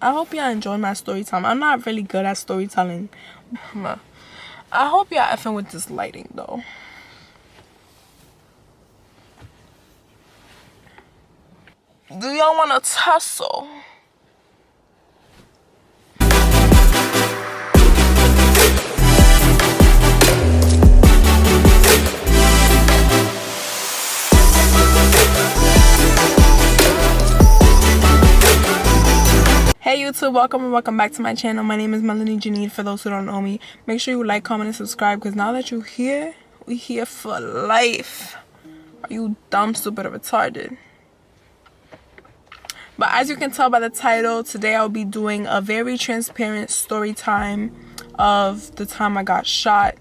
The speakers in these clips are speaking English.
I hope y'all enjoy my story time. I'm not really good at storytelling. I hope y'all effing with this lighting though. Do y'all want to tussle? Hey YouTube, welcome and welcome back to my channel. My name is Melanie Janine. For those who don't know me, make sure you like, comment, and subscribe, because now that you're here, we here for life. Are you dumb, stupid, or retarded? But as you can tell by the title, today I'll be doing a very transparent story time of the time I got shot.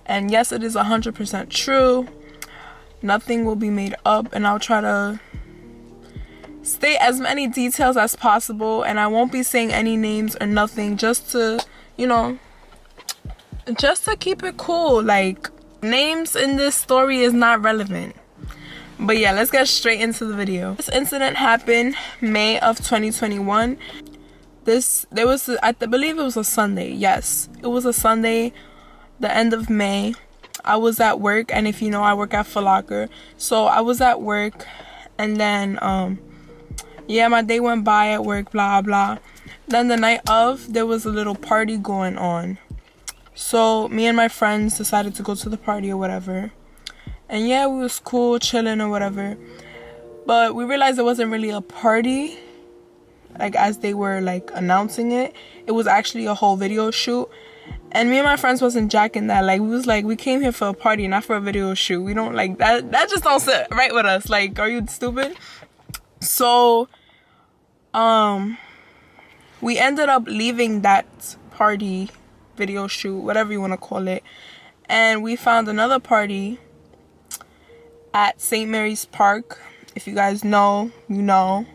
And yes, it is 100% true. Nothing will be made up, and I'll try to state as many details as possible, and I won't be saying any names or nothing, just to, you know, just to keep it cool. Like, names in this story is not relevant. But yeah, let's get straight into the video. This incident happened May of 2021. I believe it was a Sunday. Yes, it was a Sunday, the end of May. I was at work, and if you know, I work at Foot Locker. So I was at work, and then yeah, my day went by at work, blah blah. Then the night of, there was a little party going on. So me and my friends decided to go to the party or whatever. And yeah, we was cool, chilling or whatever. But we realized it wasn't really a party, like as they were like announcing it. It was actually a whole video shoot. And me and my friends wasn't jacking that. Like, we was like, we came here for a party, not for a video shoot. We don't like that. That just don't sit right with us. Like, are you stupid? So we ended up leaving that party, video shoot, whatever you want to call it, and we found another party at St. Mary's Park. If you guys know, you know.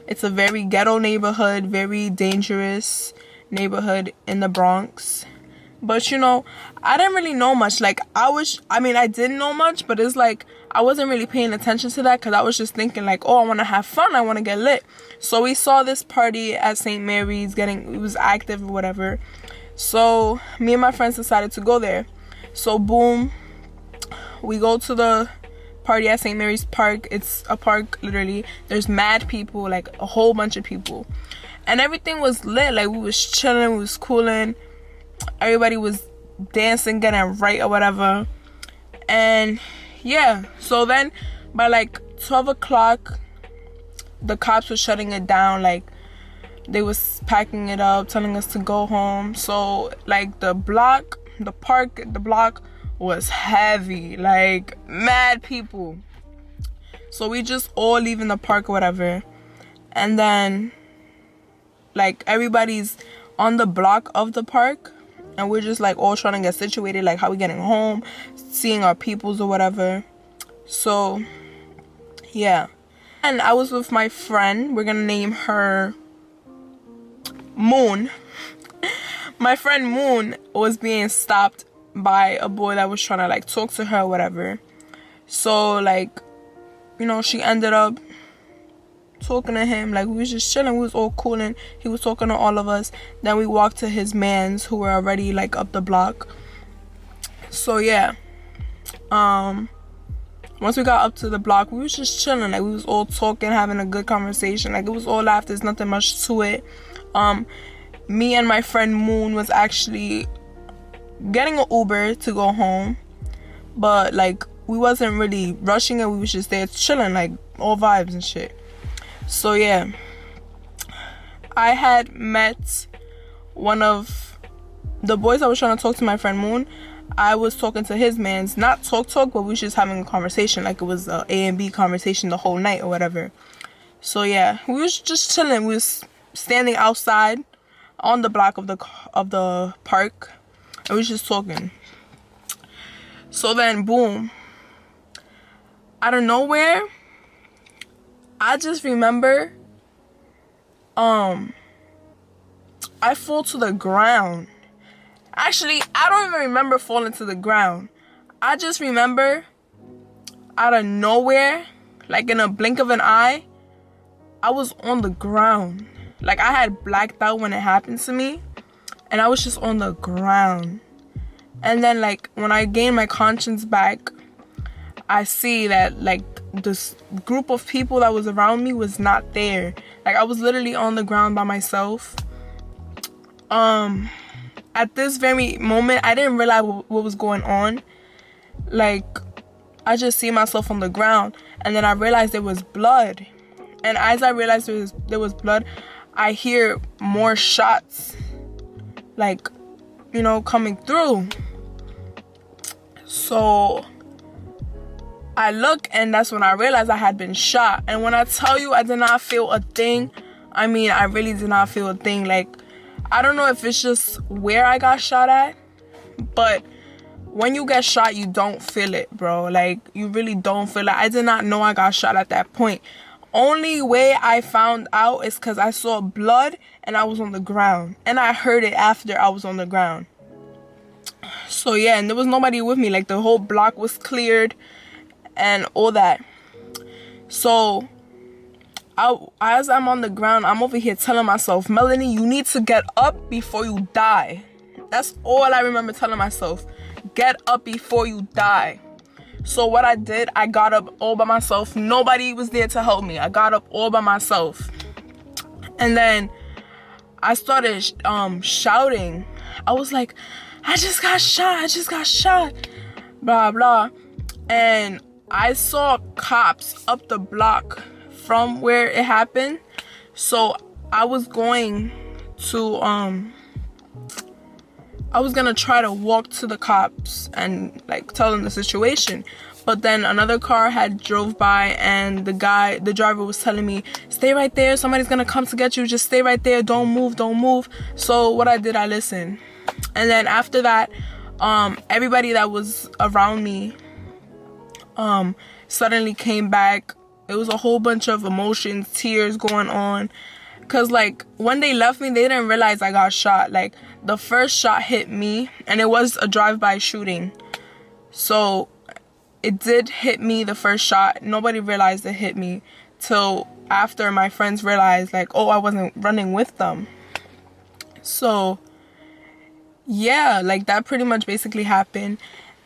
It's a very ghetto neighborhood, very dangerous neighborhood in the Bronx. But you know, I didn't really know much. Like, I didn't know much, but it's like I wasn't really paying attention to that, because I was just thinking like, oh, I want to have fun, I want to get lit. So we saw this party at St. Mary's it was active or whatever. So me and my friends decided to go there. So boom, we go to the party at St. Mary's Park. It's a park, literally. There's mad people, like a whole bunch of people. And everything was lit. Like, we was chilling, we was cooling. Everybody was dancing, getting right or whatever. And yeah, so then by like 12 o'clock, the cops were shutting it down. Like, they was packing it up, telling us to go home. So like the block was heavy, like mad people. So we just all leaving the park or whatever. And then like everybody's on the block of the park, and we're just like all trying to get situated, like how we getting home, seeing our peoples or whatever. So yeah, and I was with my friend, we're gonna name her Moon. My friend Moon was being stopped by a boy that was trying to like talk to her or whatever. So like, you know, she ended up talking to him. Like, we was just chilling, we was all cooling, he was talking to all of us. Then we walked to his mans who were already like up the block. So yeah, once we got up to the block, we was just chilling. Like, we was all talking, having a good conversation. Like, it was all laughter, there's nothing much to it. Me and my friend Moon was actually getting an Uber to go home, but like we wasn't really rushing it, we was just there chilling, like all vibes and shit. So yeah, I had met one of the boys. I was trying to talk to my friend Moon. I was talking to his mans, not talk, but we was just having a conversation, like it was a and B conversation the whole night or whatever. So yeah, we was just chilling. We was standing outside on the block of the park, and we was just talking. So then boom, out of nowhere, I just remember I fall to the ground. Actually, I don't even remember falling to the ground. I just remember out of nowhere, like in a blink of an eye, I was on the ground. Like, I had blacked out when it happened to me, and I was just on the ground. And then, like, when I gained my conscience back, I see that, like, this group of people that was around me was not there. Like, I was literally on the ground by myself. At this very moment, I didn't realize what was going on. Like, I just see myself on the ground, and then I realized there was blood. And as I realized there was blood, I hear more shots, like, you know, coming through. So I look, and that's when I realized I had been shot. And when I tell you I did not feel a thing, I mean, I really did not feel a thing. Like, I don't know if it's just where I got shot at, but when you get shot, you don't feel it, bro. Like, you really don't feel it. I did not know I got shot at that point. Only way I found out is because I saw blood and I was on the ground. And I heard it after I was on the ground. So, yeah, and there was nobody with me. Like, the whole block was cleared and all that. So, as I'm on the ground, I'm over here telling myself, Melanie, you need to get up before you die. That's all I remember telling myself. Get up before you die. So what I did, I got up all by myself. Nobody was there to help me. I got up all by myself. And then I started shouting. I was like, I just got shot. Blah, blah. And I saw cops up the block from where it happened. So I was going to I was gonna try to walk to the cops and like tell them the situation, but then another car had drove by, and the driver was telling me, stay right there, somebody's gonna come to get you, just stay right there, don't move. So what I did, I listened. And then after that, everybody that was around me suddenly came back. It was a whole bunch of emotions, tears going on. Because, like, when they left me, they didn't realize I got shot. Like, the first shot hit me, and it was a drive-by shooting. So, it did hit me, the first shot. Nobody realized it hit me till after my friends realized, like, oh, I wasn't running with them. So, yeah, like, that pretty much basically happened.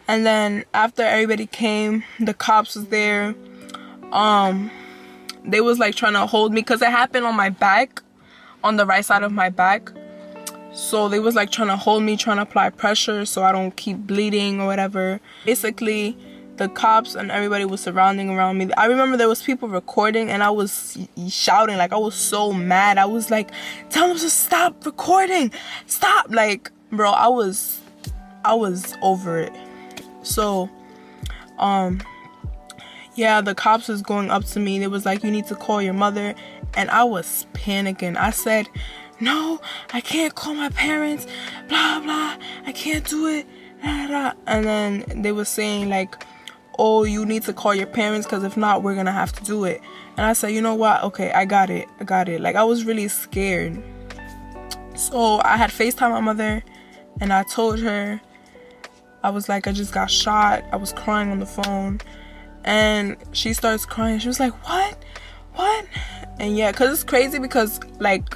And then, after everybody came, the cops was there. They was like trying to hold me because it happened on my back, on the right side of my back. So they was like trying to hold me, trying to apply pressure so I don't keep bleeding or whatever. Basically, the cops and everybody was surrounding around me. I remember there was people recording, and I was shouting. Like, I was so mad. I was like, tell them to stop recording. Stop. Like, bro, I was over it. So, yeah, the cops was going up to me. They was like, you need to call your mother. And I was panicking. I said, no, I can't call my parents. Blah, blah. I can't do it. Blah, blah. And then they was saying, like, oh, you need to call your parents, because if not, we're going to have to do it. And I said, you know what? Okay, I got it. Like, I was really scared. So I had FaceTime my mother, and I told her, I was like, I just got shot. I was crying on the phone. And she starts crying. She was like, what? And yeah, because it's crazy, because like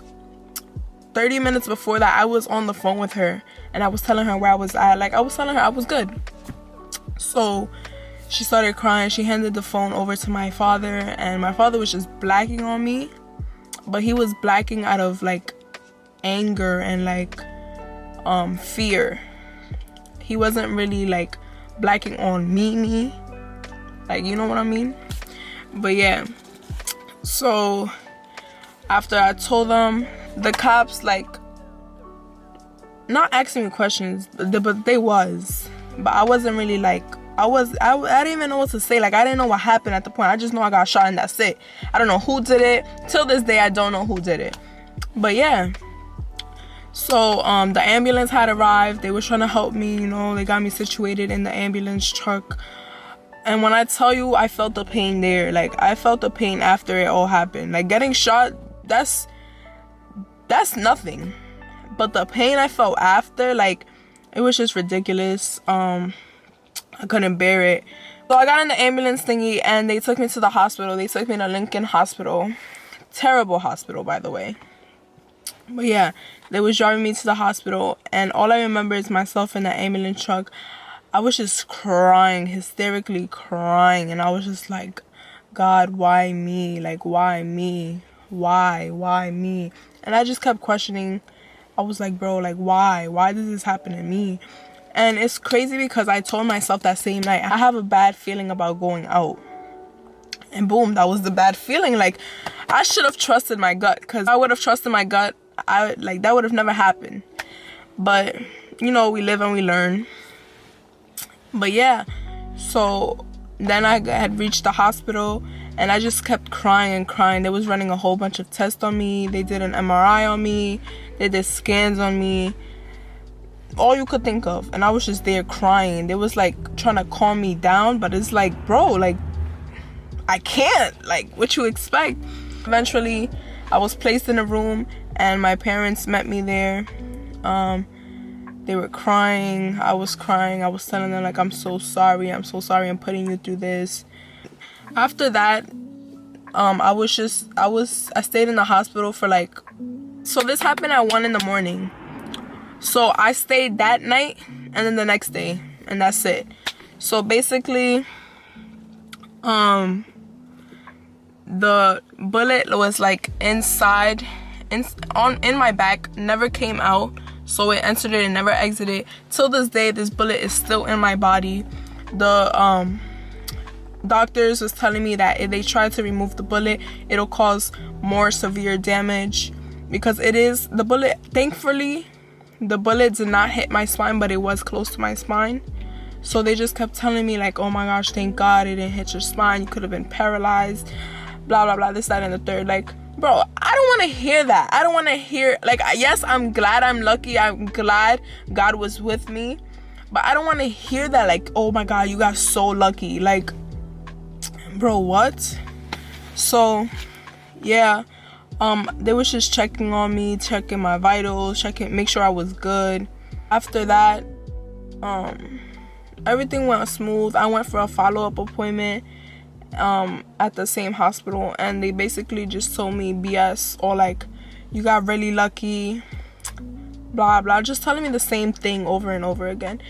30 minutes before that, I was on the phone with her, and I was telling her where I was at. Like, I was telling her I was good. So she started crying. She handed the phone over to my father, and my father was just blacking on me. But he was blacking out of like anger and like fear. He wasn't really like blacking on me. Like, you know what I mean? But yeah. So after I told them, the cops like not asking me questions, but they was. But I wasn't really like, I didn't even know what to say. Like, I didn't know what happened at the point. I just know I got shot, and that's it. I don't know who did it. Till this day, I don't know who did it. But yeah. So the ambulance had arrived. They were trying to help me, you know. They got me situated in the ambulance truck. And when I tell you, I felt the pain there. Like, I felt the pain after it all happened. Like, getting shot, that's nothing. But the pain I felt after, like, it was just ridiculous. I couldn't bear it. So I got in the ambulance thingy, and they took me to the hospital. They took me to Lincoln Hospital. Terrible hospital, by the way. But yeah, they was driving me to the hospital, and all I remember is myself in the ambulance truck. I was just crying, hysterically crying, and I was just like, God, why me? Like, why me? Why me? And I just kept questioning. I was like, bro, like, why does this happen to me? And it's crazy because I told myself that same night, I have a bad feeling about going out. And boom, that was the bad feeling. Like, I should have trusted my gut, because I would have trusted my gut, that would have never happened. But you know, we live and we learn. But yeah, so then I had reached the hospital, and I just kept crying and crying. They was running a whole bunch of tests on me. They did an MRI on me. They did scans on me. All you could think of. And I was just there crying. They was like trying to calm me down, but it's like, bro, like, I can't. Like, what you expect? Eventually, I was placed in a room, and my parents met me there. They were crying. I was crying. I was telling them, like, I'm so sorry. I'm putting you through this. After that, I stayed in the hospital for like, so this happened at 1 a.m. So I stayed that night and then the next day, and that's it. So basically, the bullet was like inside, in my back, never came out. So it entered it and never exited. Till this day, this bullet is still in my body. The doctors was telling me that if they try to remove the bullet, it'll cause more severe damage, because it is the bullet. Thankfully, the bullet did not hit my spine, but it was close to my spine. So they just kept telling me, like, oh my gosh, thank God it didn't hit your spine. You could have been paralyzed, blah, blah, blah, this, that, and the third. Like, bro, I don't want to hear that. I don't want to hear, like, yes, I'm glad, I'm lucky, I'm glad God was with me. But I don't want to hear that, like, oh my God, you got so lucky. Like, bro, what? So, yeah. They was just checking on me, checking my vitals, make sure I was good. After that, everything went smooth. I went for a follow-up appointment at the same hospital, and they basically just told me BS, or like, you got really lucky, blah blah, just telling me the same thing over and over again.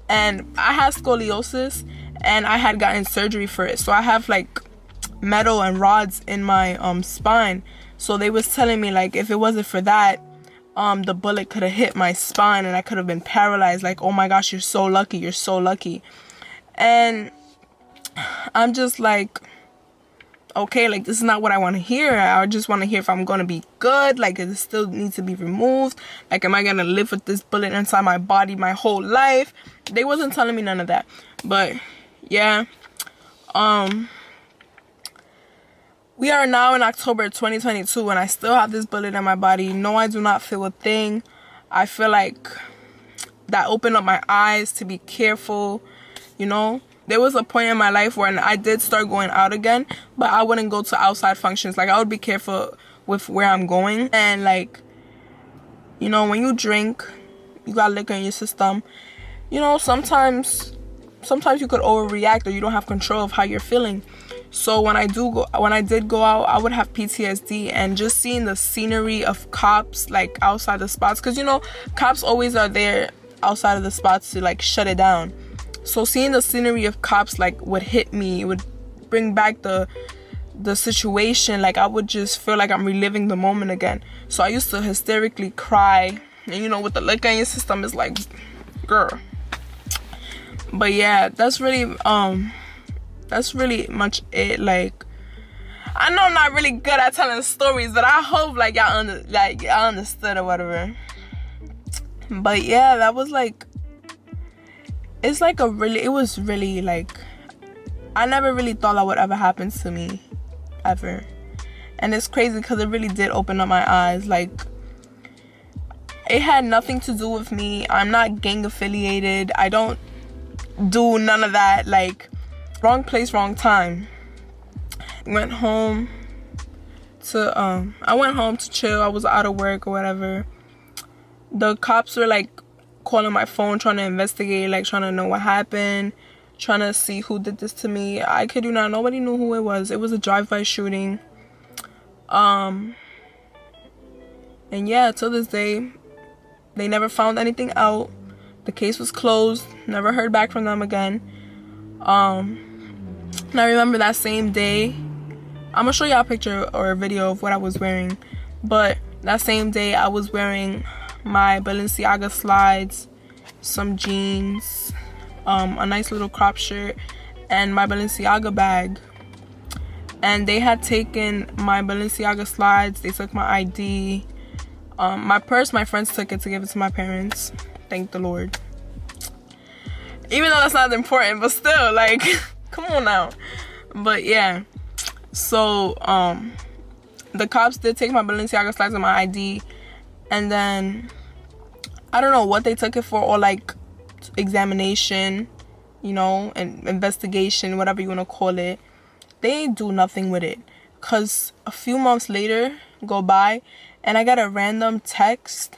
And I had scoliosis, and I had gotten surgery for it, so I have like metal and rods in my spine. So they was telling me, like, if it wasn't for that, the bullet could have hit my spine and I could have been paralyzed. Like, oh my gosh, you're so lucky. And I'm just like, okay, like, this is not what I want to hear. I just want to hear if I'm going to be good. Like, it still needs to be removed. Like, am I going to live with this bullet inside my body my whole life? They wasn't telling me none of that. But yeah, we are now in October 2022, and I still have this bullet in my body. No, I do not feel a thing. I feel like that opened up my eyes to be careful, you know. There was a point in my life where I did start going out again, but I wouldn't go to outside functions. Like, I would be careful with where I'm going. And, like, you know, when you drink, you got liquor in your system, you know, sometimes you could overreact, or you don't have control of how you're feeling. So when I did go out, I would have PTSD, and just seeing the scenery of cops, like, outside the spots, because, you know, cops always are there outside of the spots to, like, shut it down. So seeing the scenery of cops, like, would hit me. It would bring back the situation. Like, I would just feel like I'm reliving the moment again. So I used to hysterically cry, and, you know, with the liquor in your system, it's like, girl. But yeah, that's really much it. Like, I know I'm not really good at telling stories, but I hope, like, y'all understood or whatever. But yeah, that was like, it was really like, I never really thought that would ever happen to me, ever. And it's crazy because it really did open up my eyes. Like, it had nothing to do with me. I'm not gang affiliated. I don't do none of that. Like, wrong place, wrong time. I went home to chill. I was out of work or whatever. The cops were, like, calling my phone, trying to investigate, like, trying to know what happened, trying to see who did this to me. I kid you not, nobody knew who it was. It was a drive-by shooting. And yeah, till this day, they never found anything out. The case was closed. Never heard back from them again. And I remember that same day, I'm gonna show y'all a picture or a video of what I was wearing. But that same day, I was wearing my Balenciaga slides, some jeans, a nice little crop shirt, and my Balenciaga bag. And they had taken my Balenciaga slides. They took my ID. My purse, my friends took it to give it to my parents. Thank the Lord. Even though that's not important, but still, like, come on now. But yeah, so the cops did take my Balenciaga slides and my ID, and then I don't know what they took it for, or like examination, you know, and investigation, whatever you want to call it. They ain't do nothing with it, because a few months later go by and I got a random text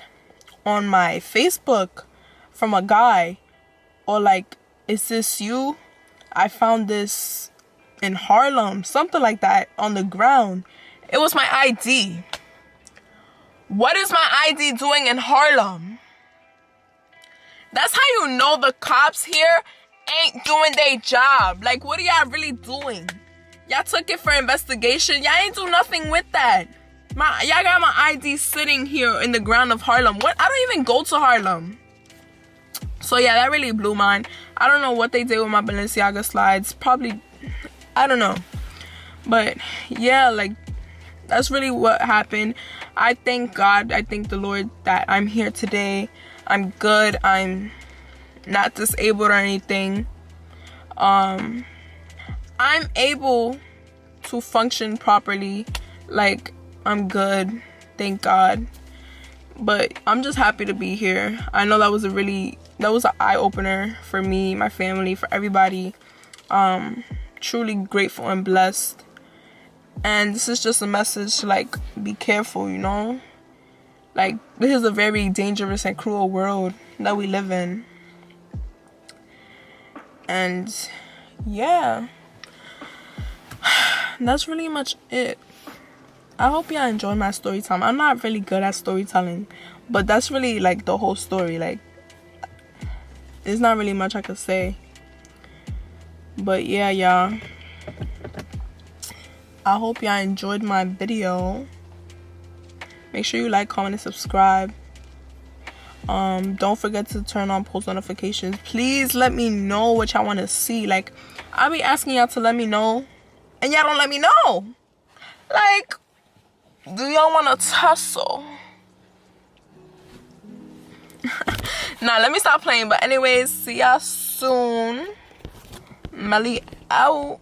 on my Facebook from a guy, or like, is this you? I found this in Harlem, something like that, on the ground. It was my ID. What is my ID doing in Harlem? That's how you know the cops here ain't doing their job. Like, what are y'all really doing? Y'all took it for investigation. Y'all ain't do nothing with that. Y'all got my ID sitting here in the ground of Harlem. What? I don't even go to Harlem. So yeah, that really blew mine. I don't know what they did with my Balenciaga slides. Probably, I don't know. But yeah, like, that's really what happened. I thank God, I thank the Lord that I'm here today. I'm good. I'm not disabled or anything. I'm able to function properly. Like, I'm good. Thank God. But I'm just happy to be here. I know that was an eye-opener for me, my family, for everybody. Truly grateful and blessed. And this is just a message to, like, be careful, you know? Like, this is a very dangerous and cruel world that we live in. And yeah, that's really much it. I hope y'all enjoyed my story time. I'm not really good at storytelling, but that's really like the whole story. Like, there's not really much I could say. But yeah, y'all, I hope y'all enjoyed my video. Make sure you like, comment, and subscribe. Don't forget to turn on post notifications. Please let me know what y'all want to see. Like, I'll be asking y'all to let me know, and y'all don't let me know. Like, do y'all want to tussle? Nah, let me stop playing. But anyways, see y'all soon. Melly out.